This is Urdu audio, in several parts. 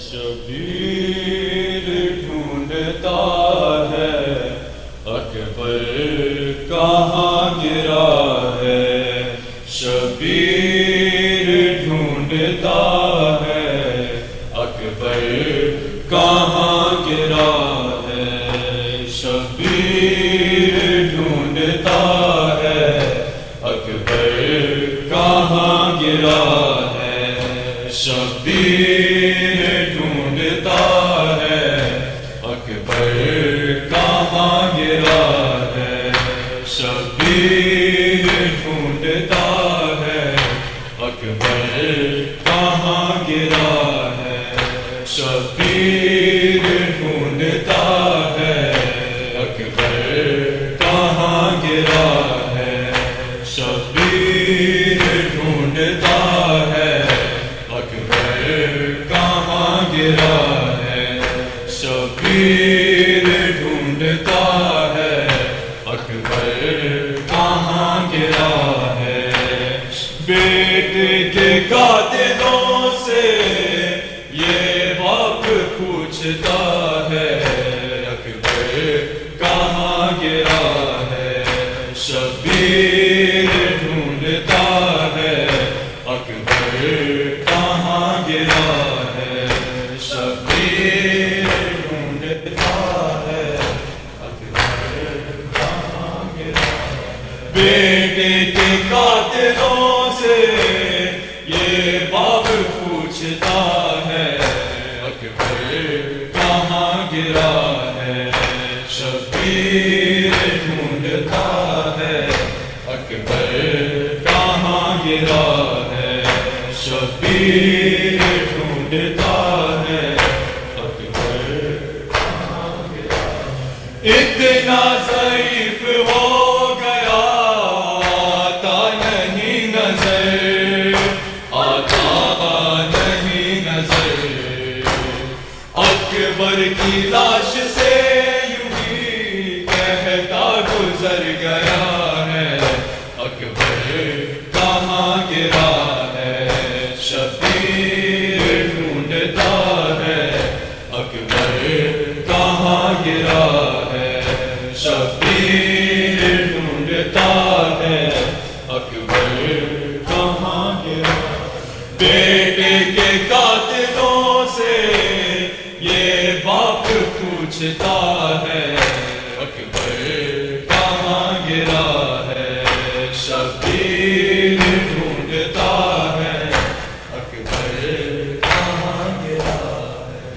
شبیر ڈھونڈتا ہے اکبر کہاں گرا ہے، شبیر ڈھونڈتا ہے اکبر کہاں گرا ہے، شبیر ڈھونڈتا ہے اکبر کہاں گرا ہے، شبیر ڈھونڈتا ہے اکبر کہاں گرا ہے، شبیر ڈھونڈتا ہے اکبر کہاں گرا ہے، شبیر ڈھونڈتا ہے اکبر کہاں گرا ہے، شبیر ڈھونڈتا ہے اکبر کہاں گرا ہے، شبیر ڈھونڈتا ہے اکبر کہاں گرا ہے، بیٹے کے قاتلوں سے یہ باپ پوچھتا ہے اکبر کہاں گرا ہے، شبیر ڈھونڈتا ہے اکبر کہاں گرا ہے، شبیر ڈھونڈتا ہے اکبر کہاں گرا ہے، بیٹے کے قاتلوں سے یہ باپ پوچھتا ہے اکبر کہاں گرا ہے، شبیر ڈھونڈتا ہے اکبر کہاں گرا ہے، شبیر ڈھونڈتا ہے اکبر کہاں گرا ہے، اتنا ضعیف ہو گیا آتا نہیں نظر، آتا نہیں نظر، اکبر کی لاش سے یوں ہی کہتا گزر گیا ہے، اکبر کہاں گرا ہے، شبیر ڈھونڈتا ہے اکبر کہاں گرا ہے، شبیر ڈھونڈتا ہے اکبر کہاں گرا ہے، بیٹے کے قاتلوں سے یہ باپ پوچھتا ہے اکبر کہاں گرا ہے، شبیر ڈھونڈتا ہے اکبر کہاں گرا ہے،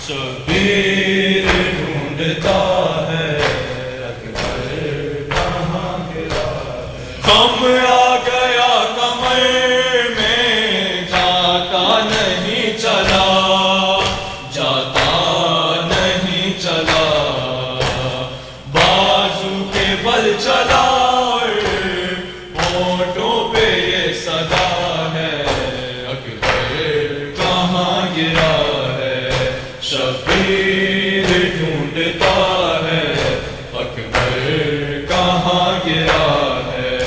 شبیر ڈھونڈتا ہے اکبر کہاں گرا ہے، غم آ گیا کمر میں جاتا نہیں چلا، جاتا نہیں چلا، بازو کے بل چلا اور ہونٹوں پہ یہ صدا ہے، اکبر کہاں گرا ہے، شبیر ڈھونڈتا ہے اکبر کہاں گرا ہے،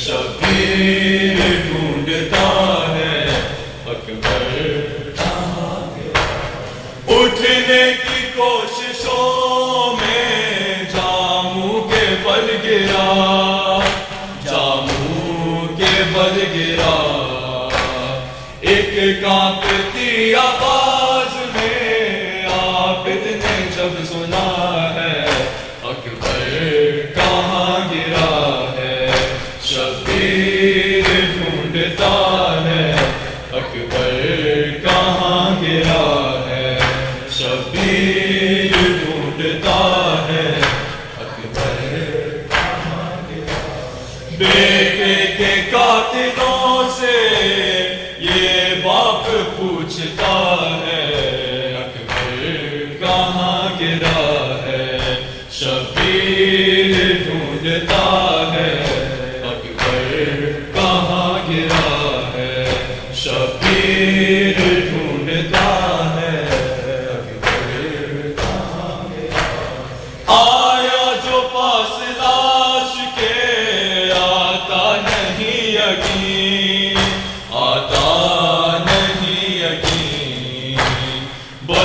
شبیر ڈھونڈتا ہے اکبر کہاں گرا ہے، اٹھنے کی کوششوں میں جاموں کے بل گرا، جاموں کے بل گرا، ایک کانپتی آواز میں عابد نے جب سنا ہے اکبر کہاں گرا ہے، شبیر ڈھونڈتا ہے اکبر کہاں گرا ہے، شبیر ڈھونڈتا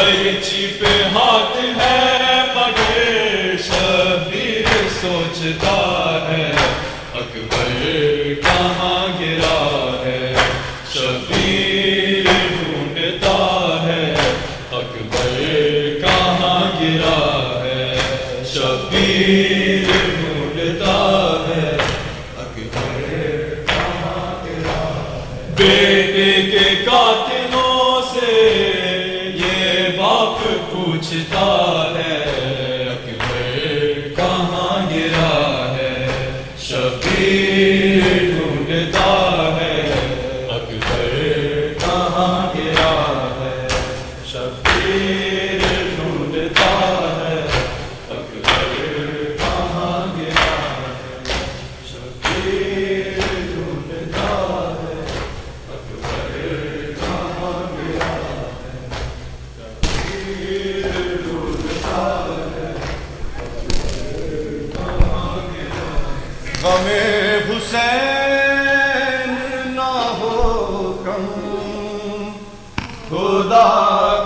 برچی پہ ہاتھ ہے مگر شبیر سوچتا ہے اکبر کہاں گرا ہے، شبیر ڈھونڈتا ہے اکبر کہاں گرا ہے، شبیر ڈھونڈتا ہے اکبر کہاں گرا ہے۔ بیٹے کے قاتلوں سے یہ باپ پوچھتا ہے اکبر کہاں گرا ہے، شبیر ڈھونڈتا ہے اکبر کہاں گرا ہے، شبیر ڈھونڈتا ہے اکبر کہاں گرا ہے، شبیر ڈھونڈتا ہے اکبر کہاں گرا ہے، شبیر ڈھونڈتا ہے اکبر کہاں گرا ہے۔ غم حسین نہ ہو کم خدا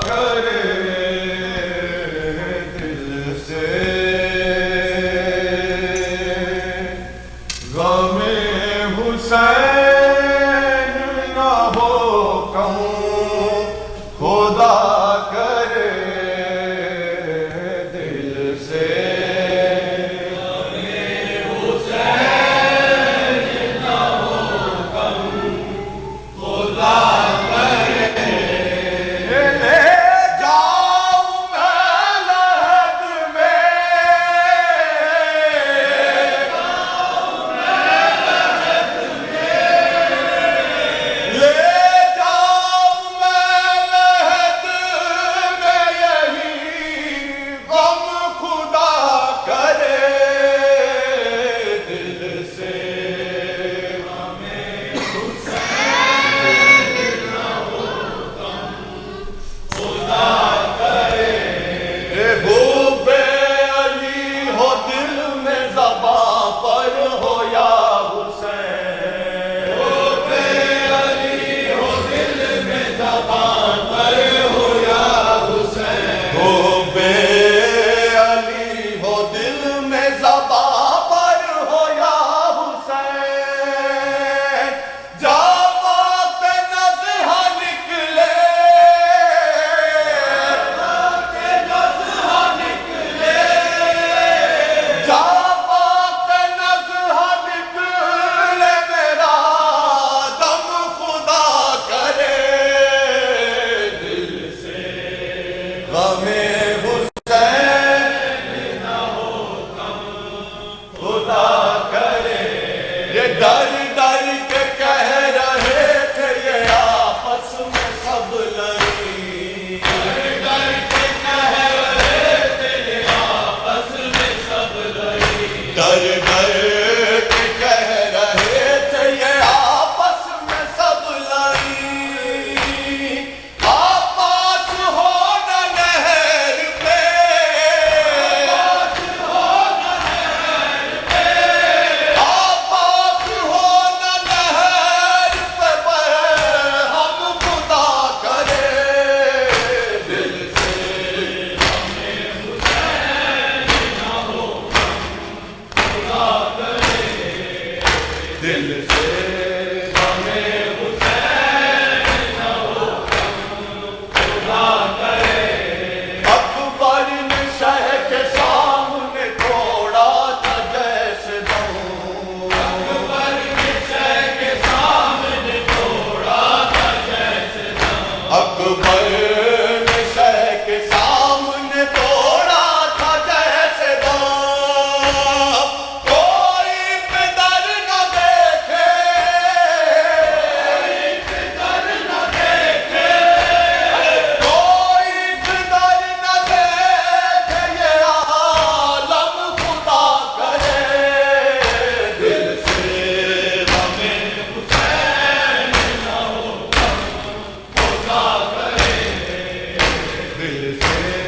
کرے دل سے، غم حسین نہ ہو کم خدا کرے دل سے، ڈر ڈر کے کہہ رہے تھے یہ آپس میں سب لڑی، ڈر ڈر کے کہہ رہے تھے یہ آپس میں سب لڑی، ڈر ڈر کے کہہ رہے تھے یہ آپس میں سب لڑی، آپس ہو نہ نہر پہ، آپس ہو نہ نہر پہ، دل سے ہمیں حسین نہ ہو خدا کرے، اکبر نے شہ کے سامنے توڑا تھا جیسے دم، اکبر نے شہ کے سامنے توڑا تھا جیسے دم، اکبر نے شہ کے سامنے توڑا تھا جیسے دم، دل سے